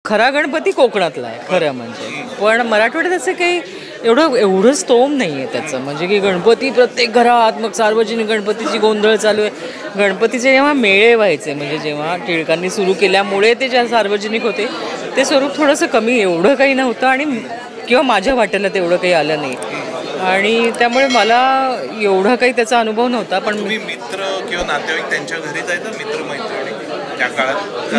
खरा गणपती कोकणातला आहे खरं म्हणजे, पण मराठवाड्यात असं काही एवढं स्तोम नाही आहे त्याचं, म्हणजे की गणपती प्रत्येक घरात, मग सार्वजनिक गणपतीची गोंधळ चालू आहे. गणपतीचे जेव्हा मेळे व्हायचे, म्हणजे जेव्हा टिळकांनी सुरू केल्यामुळे ते ज्या सार्वजनिक होते ते स्वरूप थोडंसं कमी, एवढं काही नव्हतं, आणि किंवा माझ्या वाट्याला तेवढं काही आलं नाही, आणि त्यामुळे मला एवढा काही त्याचा अनुभव नव्हता. पण मित्र किंवा नातेवाईक त्यांच्या घरी जायचं, मित्र मैत्रिणी त्या काळात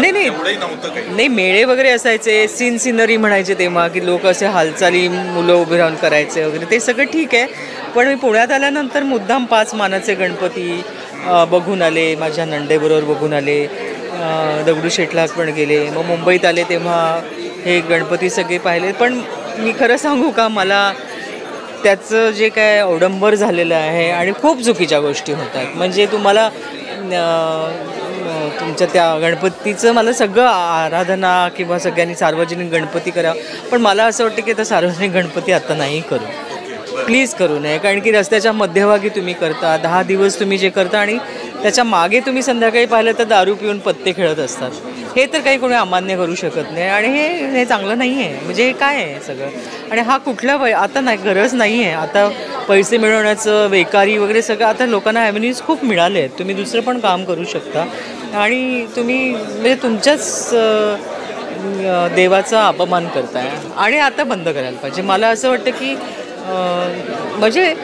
नाही, मेळे वगैरे असायचे, सिनरी म्हणायचे तेव्हा, की लोक असे हालचाली, मुलं उभे राहून करायचे वगैरे, ते सगळं ठीक आहे. पण मी पुण्यात आल्यानंतर मुद्दाम 5 मानाचे गणपती बघून आले, माझ्या नंदेबरोबर बघून आले, दगडूशेठला पण गेले, मग मुंबईत आले तेव्हा हे गणपती सगळे पाहिले. पण मी खरं सांगू का, मला त्याचं जे काय अवडंबर झालेलं आहे आणि खूप चुकीच्या गोष्टी होतात. म्हणजे तुम्हाला तुमच्या त्या गणपतीचं, मला सगळं आराधना किंवा सगळ्यांनी सार्वजनिक गणपती करा, पण मला असं वाटतं की आता सार्वजनिक गणपती आता नाही करू, प्लीज करू नये. कारण की रस्त्याच्या मध्यभागी तुम्ही करता, 10 दिवस तुम्ही जे करता, आणि त्याच्या मागे तुम्ही संध्याकाळी पाहिलं तर दारू पिऊन पत्ते खेळत असतात. हे तर काही कोणी अमान्य करू शकत नाही, आणि हे चांगलं नाही आहे. म्हणजे हे काय आहे सगळं, आणि हा कुठला आता नाही, गरज नाही आहे. आता पैसे मिळवण्याचं, बेकारी वगैरे सगळं, आता लोकांना ॲव्हेन्यूज खूप मिळाले आहेत, तुम्ही दुसरं पण काम करू शकता, आणि तुम्ही म्हणजे तुमच्याच देवाचा अपमान करताय, आणि आता बंद करायला पाहिजे. मला असं वाटतं की म्हणजे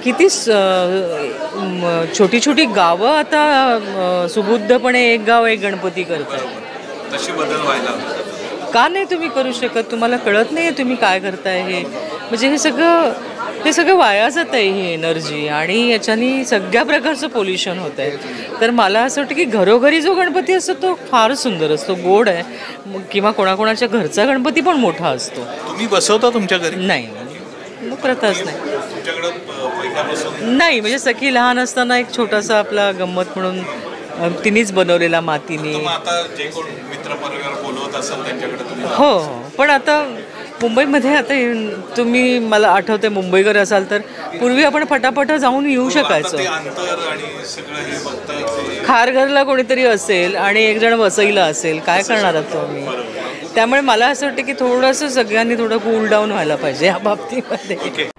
किती छोटी छोटी गावं आता सुबुद्धपणे एक गाव एक गणपती करतायत. तशी बदल व्हायला का नाही तुम्ही करू शकत? तुम्हाला कळत नाही आहे तुम्ही काय करताय हे? म्हणजे हे सगळं वाया जात आहे, ही एनर्जी, आणि याच्यानी सगळ्या प्रकारचं पोल्युशन होत आहे. तर मला असं वाटतं की घरोघरी जो गणपती असतो तो फार सुंदर असतो, गोड आहे, किंवा कोणाकोणाच्या घरचा गणपती पण मोठा असतो. तुम्ही बसवता तुमच्या घरी? नाही, मग प्रथाच नाही. नाही, म्हणजे सखी लहान असताना एक छोटासा आपला गंमत म्हणून तिनेच बनवलेला मातीने. हो, पण आता मुंबईमध्ये, आता तुम्ही, मला आठवते मुंबईकर असाल तर पूर्वी आपण फटाफट जाऊन येऊ शकायचो. खारघरला कोणीतरी असेल आणि एक जण वसईला असेल, काय करणार आहात तुम्ही? त्यामुळे मला असं वाटतं की थोडंसं सगळ्यांनी थोडं कूल डाऊन व्हायला पाहिजे या बाबतीमध्ये.